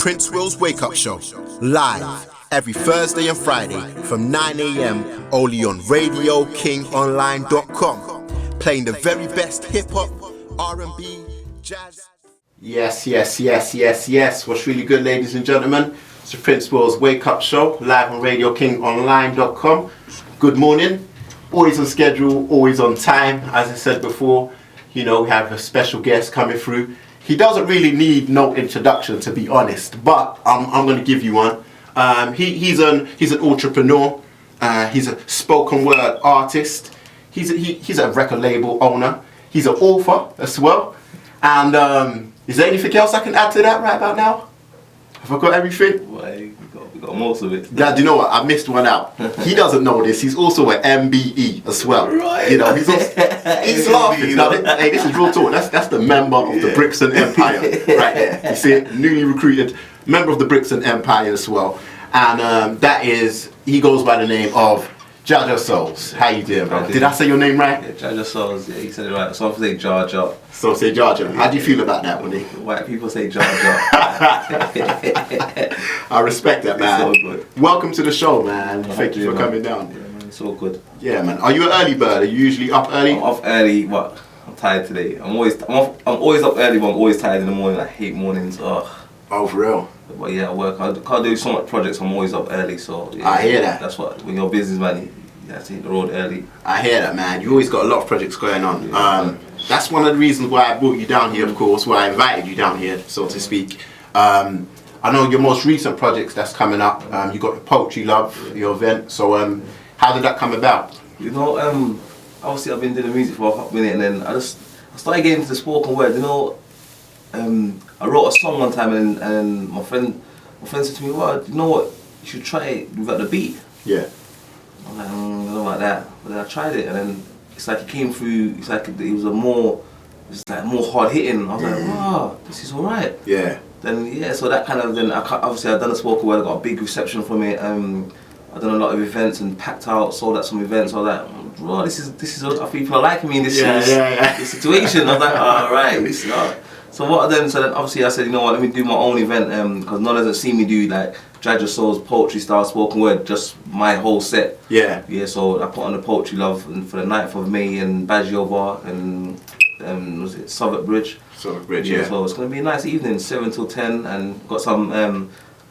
Prince Will's Wake Up Show, live every Thursday and Friday from 9 a.m. only on RadioKingOnline.com, playing the very best hip-hop, R&B, jazz. Yes. What's really good, ladies and gentlemen? It's the Prince Will's Wake Up Show, live on RadioKingOnline.com. Good morning. Always on schedule, always on time. As I said before, you know, we have a special guest coming through. He doesn't really need no introduction, to be honest, but I'm going to give you one. He's an entrepreneur. He's a spoken word artist. He's a record label owner. He's an author as well. And is there anything else I can add to that right about now? Have I got everything? Well, we got most of it. Dad, you know what? I missed one out. He doesn't know this. He's also an MBE as well. Right. You know, he's laughing. No, hey, this is real talk. That's the member of the Brixton Empire right there. You see it? Newly recruited member of the Brixton Empire as well. And he goes by the name of JaJa Soze. How you doing, bro? Did I say your name right? Yeah, JaJa Soze. Yeah, you said it right. Some say JaJa. So say JaJa. How do you feel about that, Winnie? White people say JaJa. I respect that, man. It's all good. Welcome to the show, man. Thank you for coming down. Yeah, man, it's all good. Yeah, man. Are you an early bird? Are you usually up early? I'm off early, but I'm tired today. I'm always up early, but I'm always tired in the morning. I hate mornings. Ugh. Oh, for real? But yeah, I work. I can't do so much projects. I'm always up early, so yeah, I hear that. That's what when you're a businessman, you have to hit the road early. I hear that, man. You always got a lot of projects going on. That's one of the reasons why I brought you down here, of course, why I invited you down here, so to speak. I know your most recent projects that's coming up. You got the Poetry Love, your event. So how did that come about? You know, obviously I've been doing music for a hot minute, and then I started getting into the spoken word. You know, I wrote a song one time, and my friend said to me, "Well, you know what? You should try it without the beat." Yeah. I'm like, I don't know about that, but then I tried it, and then it's like it came through. It's like it was more hard hitting. I was like, wow, this is alright. Yeah. Then yeah, so that kind of obviously I've done a spoken word. I got a big reception from it. I've done a lot of events and packed out, sold out some events. I was like, wow, this is what people are liking me in this this situation. I was like, alright, this is So then obviously I said, you know what, let me do my own event, because no one hasn't seen me do like JaJa Soze poetry style spoken word, just my whole set. Yeah. Yeah, so I put on the Poetry Love for the 9th of May in Badgiover and was it Southwark Bridge? Southwark Bridge, yeah. So it's gonna be a nice evening, 7 till 10, and got some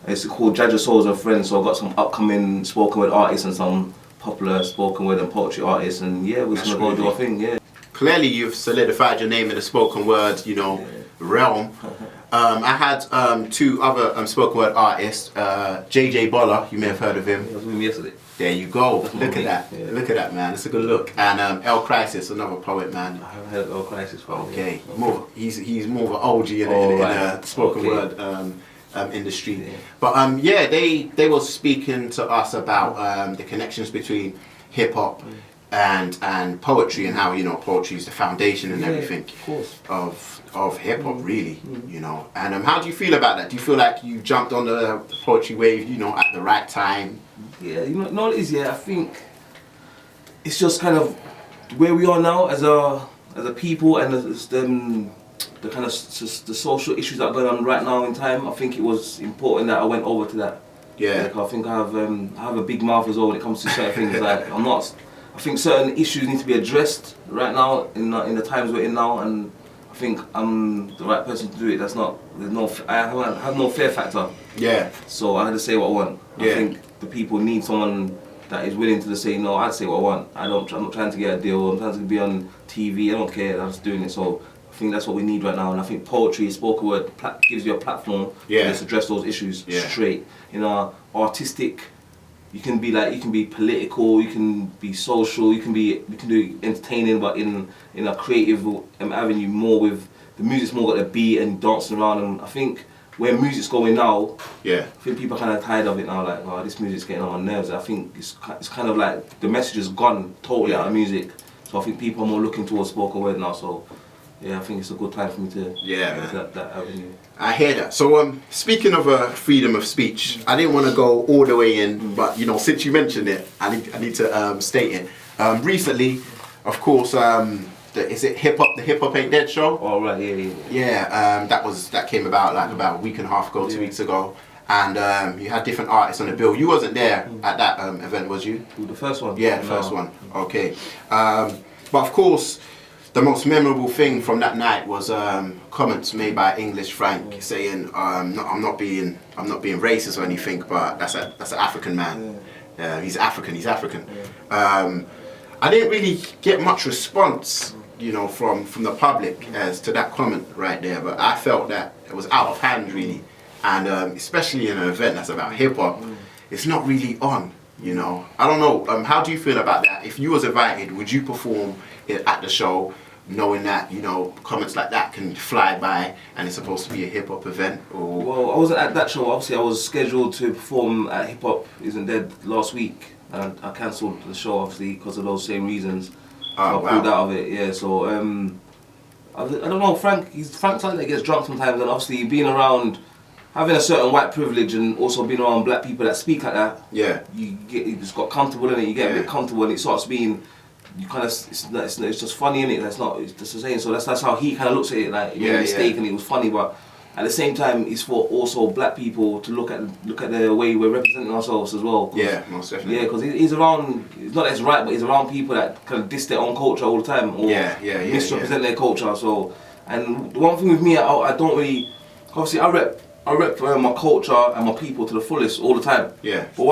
it's called JaJa Soze and Friends, so I've got some upcoming spoken word artists and some popular spoken word and poetry artists, and yeah, we're just gonna go do our thing, yeah. Clearly you've solidified your name in the spoken word, realm. I had 2 other spoken word artists, JJ Boller, you may have heard of him. I was with him yesterday. There you go. Look at that. Yeah. Look at that, man. It's a good look. And El Crisis, another poet, man. I haven't heard of El Crisis for okay. He's more of an OG in the spoken word industry. Yeah. But they were speaking to us about the connections between hip hop and poetry, and how poetry is the foundation and everything of hip hop, really. And how do you feel about that? Do you feel like you jumped on the poetry wave at the right time? Yeah, what it is, I think it's just kind of where we are now as a people, and the kind of the social issues that are going on right now in time. I think it was important that I went over to that. Yeah. Like, I think I have a big mouth as well when it comes to certain things. Like I think certain issues need to be addressed right now in the times we're in now, and I think I'm the right person to do it. I have no fear factor. Yeah. So I had to say what I want. I think the people need someone that is willing to just say, no, I say what I want. I'm not trying to get a deal. I'm trying to be on TV. I don't care. I'm just doing it. So I think that's what we need right now. And I think poetry, spoken word, gives you a platform to just address those issues straight. Artistic. You can be political, you can be social, you can do entertaining, but in a creative avenue, more with the music's more got a beat and dancing around. And I think where music's going now, I think people are kind of tired of it now. Like, oh, this music's getting on my nerves. I think it's kind of like the message has gone totally out of music. So I think people are more looking towards spoken word now. So yeah, I think it's a good time for me to that avenue. I hear that. So speaking of freedom of speech, I didn't want to go all the way in, but since you mentioned it, I need to state it. Recently, of course, the is it hip hop? The Hip Hop Ain't Dead show. Oh right, yeah. Yeah, that came about like about a week and a half ago, 2 weeks ago, and you had different artists on the bill. You wasn't there at that event, was you? The first one. Yeah, the first one. Okay, but of course, the most memorable thing from that night was comments made by English Frank saying, I'm not being racist or anything, but that's an African man. He's African. I didn't really get much response, you know, from the public as to that comment right there, but I felt that it was out of hand really, and especially in an event that's about hip hop, it's not really on, you know. I don't know. How do you feel about that? If you was invited, would you perform at the show, knowing that, you know, comments like that can fly by and it's supposed to be a hip hop event? Or well, I wasn't at that show. Obviously, I was scheduled to perform at Hip Hop Isn't Dead last week, and I cancelled the show obviously because of those same reasons. I pulled out of it. Yeah, so I don't know. Frank's like that gets drunk sometimes, and obviously being around, having a certain white privilege, and also being around black people that speak like that. Yeah, you just got comfortable in it. You get a bit comfortable, and it starts being. You kind of, it's just funny, innit? It's just the same. So that's how he kind of looks at it. Like, he made a mistake and it was funny, but at the same time, it's for also black people to look at the way we're representing ourselves as well. Yeah, most definitely. Yeah, because he's around. It's not that it's right, but he's around people that kind of diss their own culture all the time, or misrepresent their culture. So, and the one thing with me, I don't really. Obviously, I rep my culture and my people to the fullest all the time. Yeah. But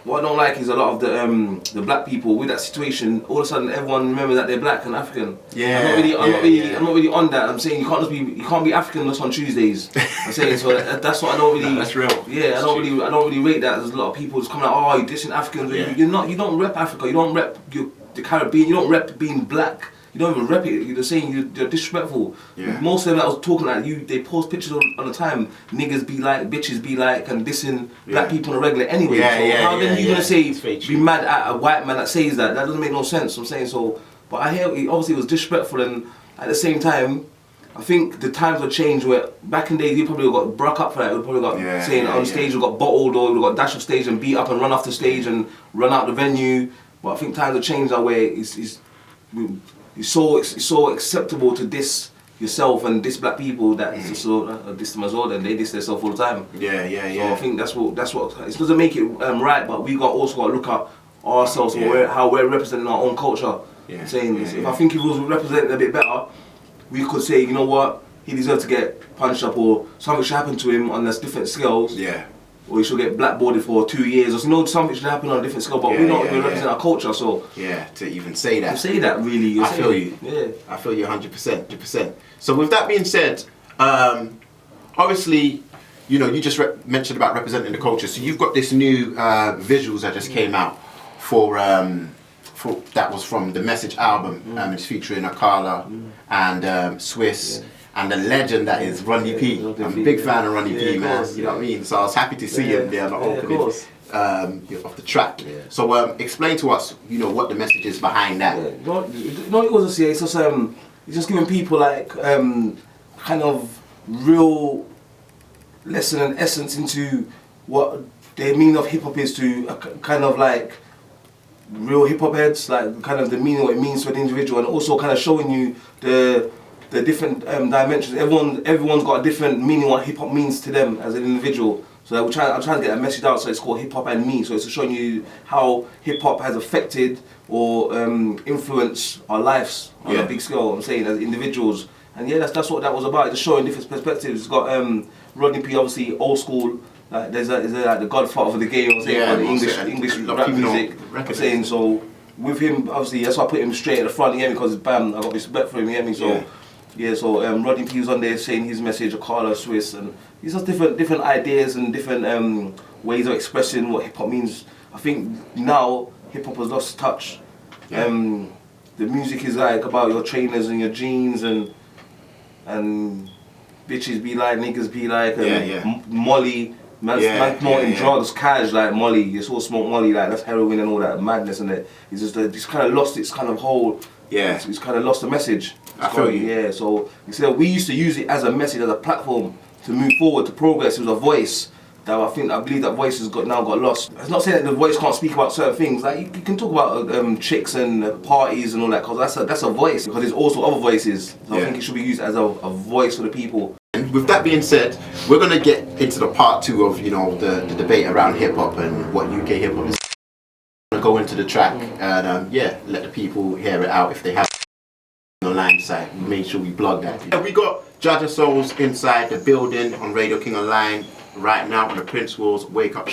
what I don't like is a lot of the black people with that situation. All of a sudden, everyone remembers that they're black and African. Yeah. I'm not really on that. I'm saying you can't be African just on Tuesdays. I'm saying so. That's what I don't really. That's real. Yeah, I don't really rate that. There's a lot of people just coming out. Oh, you're dissing Africans. Yeah. You don't rep Africa. You don't rep the Caribbean. You don't rep being black. You don't even rep it. You're saying you're disrespectful. Yeah. Most of them that was talking like you, they post pictures all the time. Niggas be like, bitches be like, and dissing black people on a regular anyway. How then you gonna say be mad at a white man that says that? That doesn't make no sense. I'm saying so. But I hear obviously it was disrespectful, and at the same time, I think the times have changed. Where back in the days, you probably got broke up for that. You probably got saying on stage, you got bottled, or you got dashed off stage and beat up and run off the stage and run out the venue. But I think times have changed that way. It's so acceptable to diss yourself and diss black people that it's just so diss them as well. Then they diss themselves all the time. So I think that's what it doesn't make it right, but we also got to look at ourselves and how we're representing our own culture. Saying this, if I think if we was representing a bit better, we could say, you know what, he deserves to get punched up, or something should happen to him on this different scales. Or he should get blackboarded for 2 years, or something should happen on a different scale. But we don't represent our culture, so to even say that. To say that, really, I feel you. Yeah, I feel you 100%. So with that being said, obviously, you know, you just mentioned about representing the culture. So you've got this new visuals that just came out for that was from the Message album. It's featuring Akala and Swiss. And the legend that is Ronnie P. I'm a big fan of Ronnie P, man. You know what I mean? So I was happy to see him there on the opening of the track. So explain to us, you know, what the message is behind that. No, it was it's just giving people like kind of real lesson and essence into what the meaning of hip hop is to kind of like real hip hop heads, like kind of the meaning what it means to an individual, and also kind of showing you the different dimensions. Everyone's got a different meaning what hip hop means to them as an individual. So I'm trying to get that message out. So it's called Hip Hop and Me. So it's showing you how hip hop has affected or influenced our lives on a big scale. I'm saying as individuals, and that's what that was about. Just showing different perspectives. It's got Rodney P, obviously old school. Like there's like the godfather of the game. I'm saying for the English rap music. I'm saying so. With him, obviously, that's why I put him straight at the front. You get me? Because bam, I got respect for him. You get me? So. So Rodney P was on there saying his message, Akala, Swiss, and these are different ideas and different ways of expressing what hip hop means. I think now hip hop has lost touch. The music is like about your trainers and your jeans and bitches be like, niggas be like, Molly. Man's promoting drugs, cash, like Molly. You all smoke Molly, like that's heroin and all that madness, and it's just it's kind of lost its kind of whole. It's kind of lost the message. I feel you. So instead we used to use it as a message, as a platform to move forward, to progress. It was a voice. that I believe that voice has now got lost. It's not saying that the voice can't speak about certain things. Like you can talk about chicks and parties and all that, because that's a voice. Because there's also other voices. So I think it should be used as a voice for the people. And with that being said, we're gonna get into the part 2 of the debate around hip hop and what UK hip hop is. I'm gonna go into the track and let the people hear it out if they have online site. Make sure we blog that. And we got JaJa Soze inside the building on Radio King Online right now on the Prince Walls Wake Up Show.